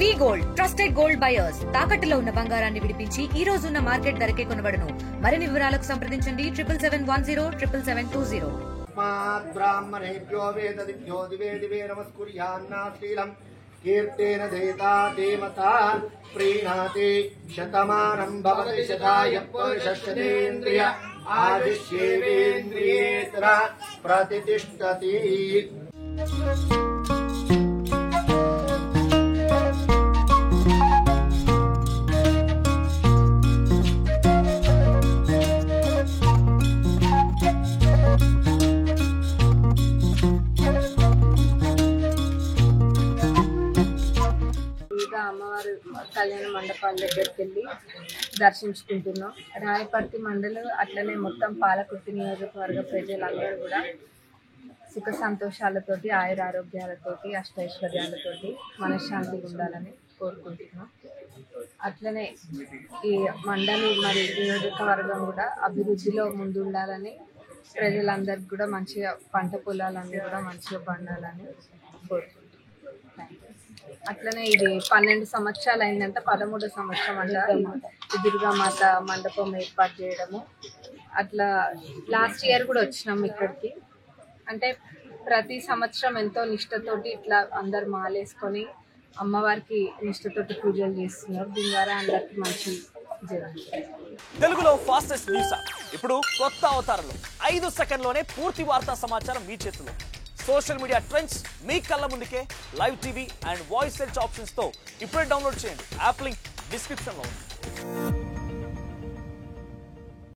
వి gold trusted gold buyers తాకట్టులో ఉన్న బంగారాన్ని విడిపించి ఈ రోజు ఉన్న మార్కెట్ ధరకే కొనబడును. మరిన్ని వివరాలకు సంప్రదించండి 77107720. బ్రాహ్మణేభ్యో వేదదిభ్యో దివే దివే నమస్కుర్యాన్నాశ్రీలం కీర్తేన దేతా దేమతా ప్రీణాతి శతమానం భవతి శతాయ పురుషశ్చేంద్రియ ఆదిశ్యేంద్రియేతర ప్రతిష్ఠతి. అమ్మవారు కళ్యాణ మండపాల దగ్గరికి వెళ్ళి దర్శించుకుంటున్నాం. రాయపర్తి మండలం అట్లనే మొత్తం పాలకుర్తి నియోజకవర్గ ప్రజలందరూ కూడా సుఖ సంతోషాలతోటి ఆయురారోగ్యాలతోటి అష్టైశ్వర్యాలతోటి మనశ్శాంతిగా ఉండాలని కోరుకుంటున్నాం. అట్లనే ఈ మండలి మరి నియోజకవర్గం కూడా అభివృద్ధిలో ముందుండాలని ప్రజలందరికీ కూడా మంచిగా పంట పొలాలన్నీ కూడా మంచిగా పండాలని కోరుకుంటున్నాం. అట్లనే ఇది 12 సంవత్సరాలు అయిందంట, 13వ సంవత్సరం అంట ఈ దుర్గామాత మండపం ఏర్పాటు చేయడము. అట్లా లాస్ట్ ఇయర్ కూడా వచ్చినాం ఇక్కడికి. అంటే ప్రతి సంవత్సరం ఎంతో నిష్ఠతోటి ఇట్లా అందరు మాలేసుకొని అమ్మవారికి నిష్ఠతోటి పూజలు చేస్తున్నారు. దీని ద్వారా అందరికి మంచి జరుగుతుంది. తెలుగులో ఫాస్టెస్ట్ న్యూస్ ఇప్పుడు కొత్త అవతారంలో 5 సెకండ్లోనే పూర్తి వార్తా సమాచారం మీ చేతిలో. సోషల్ మీడియా ట్రెండ్స్ మీ కళ్ళ ముందుకే live TV and voice search options తో ఇప్పుడే డౌన్లోడ్ చేయండి. యాప్ లింక్ డిస్క్రిప్షన్ లో ఉంది.